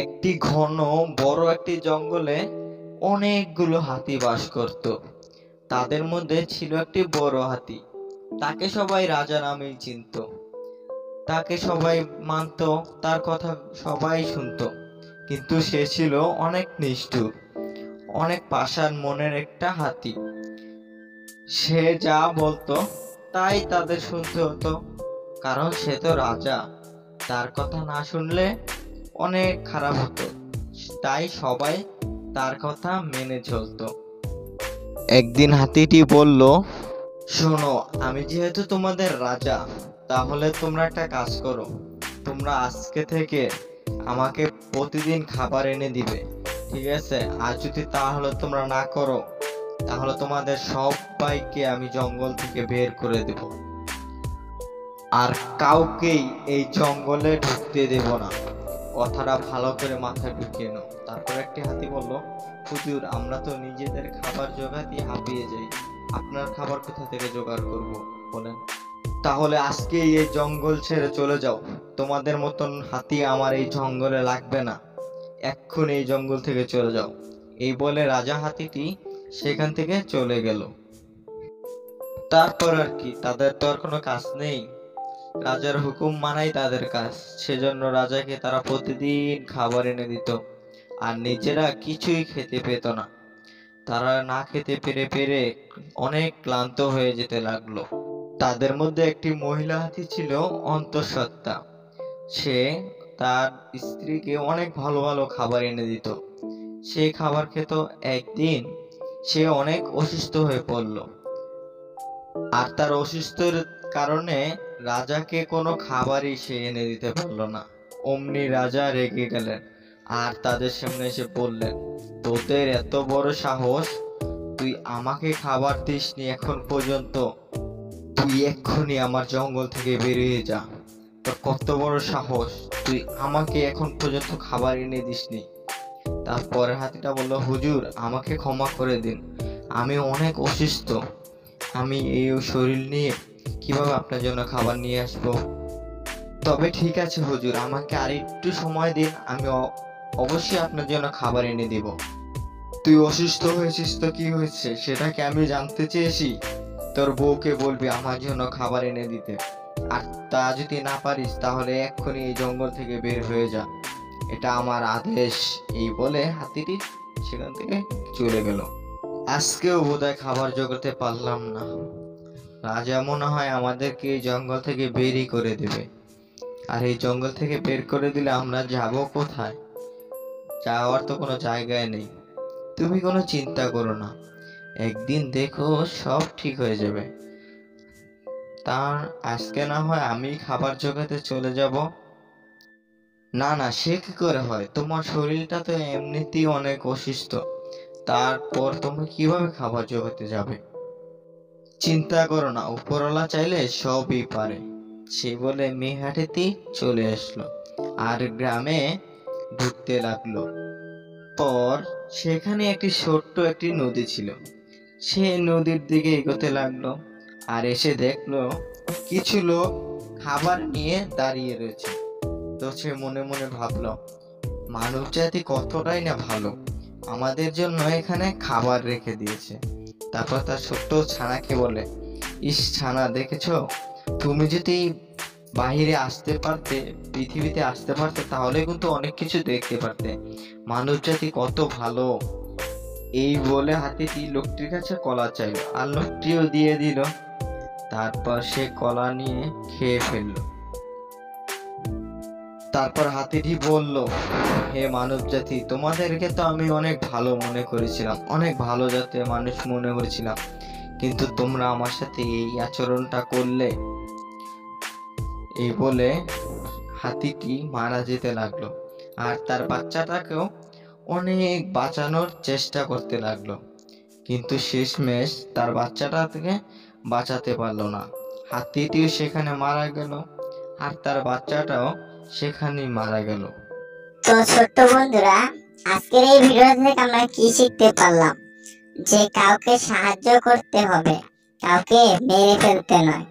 একটি ঘন বড় একটি জঙ্গলে অনেকগুলো হাতি বাস করত। তাদের মধ্যে ছিল একটি বড় হাতি। তাকে সবাই রাজা নামেই চিনত। তাকে সবাই মানত, তার কথা সবাই শুনতো। কিন্তু সে ছিল অনেক নিষ্ঠুর, অনেক পাষাণ মনের একটা হাতি। সে যা বলতো তাই তাদের শুনতে হতো, কারণ সে তো রাজা। তার কথা না শুনলে অনেক খারাপ হতো, তাই সবাই তার কথা মেনে চলতো। একদিন হাতিটি বলল, শোনো, আমি যেহেতু তোমাদের রাজা, তাহলে তোমরা একটা কাজ করো। তোমরা আজকে থেকে আমাকে প্রতিদিন খাবার এনে দিবে, ঠিক আছে? আর যদি তাহলে তোমরা না করো, তাহলে তোমাদের সবাইকে আমি জঙ্গল থেকে বের করে দেব, আর কাউকেই এই জঙ্গলে ঢুকতে দেব না। কথাটা ভালো করে মাথায় ঢুকিয়ে নাও। তারপর একটি হাতি বলল, হুজুর, আমরা তো নিজেদের খাবার জোগাতে হাঁপিয়ে যাই, আপনার খাবার কোথা থেকে জোগাড় করব বলেন? তাহলে আজকেই এই জঙ্গল ছেড়ে চলে যাও। তোমাদের মতন হাতি আমার এই জঙ্গলে লাগবে না। এক্ষুনি এই জঙ্গল থেকে চলে যাও। এই বলে রাজা হাতিটি সেখান থেকে চলে গেল। তারপর আর কি, তাদের তো আর কোনো কাজ নেই। রাজার হুকুম মানাই তাদের কাজ। সেজন্য রাজাকে তারা প্রতিদিন খাবার এনে দিত, আর নিজেরা কিছুই খেতে পেত না। তারা না খেতে পেরে পেরে অনেক ক্লান্ত হয়ে যেতে লাগলো। তাদের মধ্যে একটি মহিলা হাতি ছিল অন্তঃসত্ত্বা। সে তার স্ত্রীকে অনেক ভালো ভালো খাবার এনে দিত। সেই খাবার খেত। একদিন সে অনেক অসুস্থ হয়ে পড়ল, আর তার অসুস্থের কারণে রাজাকে কোনো খাবারই সে এনে দিতে পারলো না। অমনি রাজা রেগে গেলেন, আর তাদের সামনে এসে বললেন, তোদের এত বড় সাহস, তুই আমাকে খাবার দিসনি এখন পর্যন্ত, তুই এক্ষুনি আমার জঙ্গল থেকে বেরিয়ে যা। তোর কত বড় সাহস, তুই আমাকে এখন পর্যন্ত খাবার এনে দিসনি। তারপরে হাতিটা বলল, হুজুর, আমাকে ক্ষমা করে দিন, আমি অনেক অসুস্থ। আমি এই শরীর নিয়ে কিভাবে আপনার জন্য খাবার নিয়ে আসবো? তবে ঠিক আছে হুজুর, আমাকে আর একটু সময় দিন, আমি অবশ্যই আপনার জন্য খাবার এনে দিব। তুই অসুস্থ হয়েছিস তো কি হয়েছে সেটা কি আমি জানতে চেয়েছি? তোর বউকে বলবি আমার জন্য খাবার এনে দিতে। আর তা যদি না পারিস, তাহলে এক্ষুনি এই জঙ্গল থেকে বের হয়ে যা, এটা আমার আদেশ। এই বলে হাতিটি সেখান থেকে চলে গেল। আজকেও বোধহয় খাবার জোগাতে পারলাম না। রাজা মনে হয় আমাদেরকে এই জঙ্গল থেকে বেরই করে দেবে। আর এই জঙ্গল থেকে বের করে দিলে আমরা যাব কোথায়? যাওয়ার তো কোনো জায়গায় নেই। তুমি কোনো চিন্তা করো না, একদিন দেখো সব ঠিক হয়ে যাবে। তার আজকে না হয় আমি খাবার জোগাতে চলে যাব। না না, সে কি করে হয়? তোমার শরীরটা তো এমনিতেই অনেক অসুস্থ, তারপর তুমি কিভাবে খাবার জোগাতে যাবে? চিন্তা করো না, উপরওয়ালা চাইলে সবই পারে। সে বলে মেয়ে হাঁটিতে চলে আসলো, আর গ্রামে ঢুকতে লাগলো। পর সেখানে একটি নদী ছিল। সে নদীর দিকে এগোতে লাগলো, আর এসে দেখলো কিছু লোক খাবার নিয়ে দাঁড়িয়ে রয়েছে। তো সে মনে মনে ভাবলো, মানব জাতি কতটাই না ভালো, আমাদের জন্য এখানে খাবার রেখে দিয়েছে। তারপর তার ছোট্ট ছানাকে বলে, ইস ছানা, দেখেছো, তুমি যদি বাহিরে আসতে পারতে, পৃথিবীতে আসতে পারতে, তাহলে কিন্তু অনেক কিছু দেখতে পারতে। মানব জাতি কত ভালো। এই বলে হাতিটি লোকটির কাছে কলা চাইলো, আর লোকটিও দিয়ে দিল। তারপর সে কলা নিয়ে খেয়ে ফেললো। তারপর হাতিটি বলল, হে মানব জাতি, তোমাদেরকে তো আমি অনেক ভালো মনে করেছিলাম, অনেক ভালো জাতের মানুষ মনে করেছিলাম, কিন্তু তোমরা আমার সাথে এই আচরণটা করলে। এই বলে হাতিটি মারা যেতে লাগলো, আর তার বাচ্চাটাকেও অনেক বাঁচানোর চেষ্টা করতে লাগলো, কিন্তু শেষমেশ তার বাচ্চাটাকে বাঁচাতে পারলো না। হাতিটিও সেখানে মারা গেল, আর তার বাচ্চাটাও সেখানেই মারা গেল। তো ছোট্ট বন্ধুরা, আজকের এই ভিডিও থেকে আমরা কি শিখতে পারলাম? যে কাউকে সাহায্য করতে হবে, কাউকে মেরে ফেলতে নয়।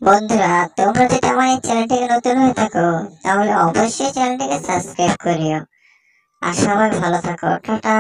বন্ধুরা, তোমরা যদি আমার এই চ্যানেলটিকে নতুন হয়ে থাকো তাহলে অবশ্যই চ্যানেলটিকে সাবস্ক্রাইব করিও। আর সবাই ভালো থাকো, টাটা।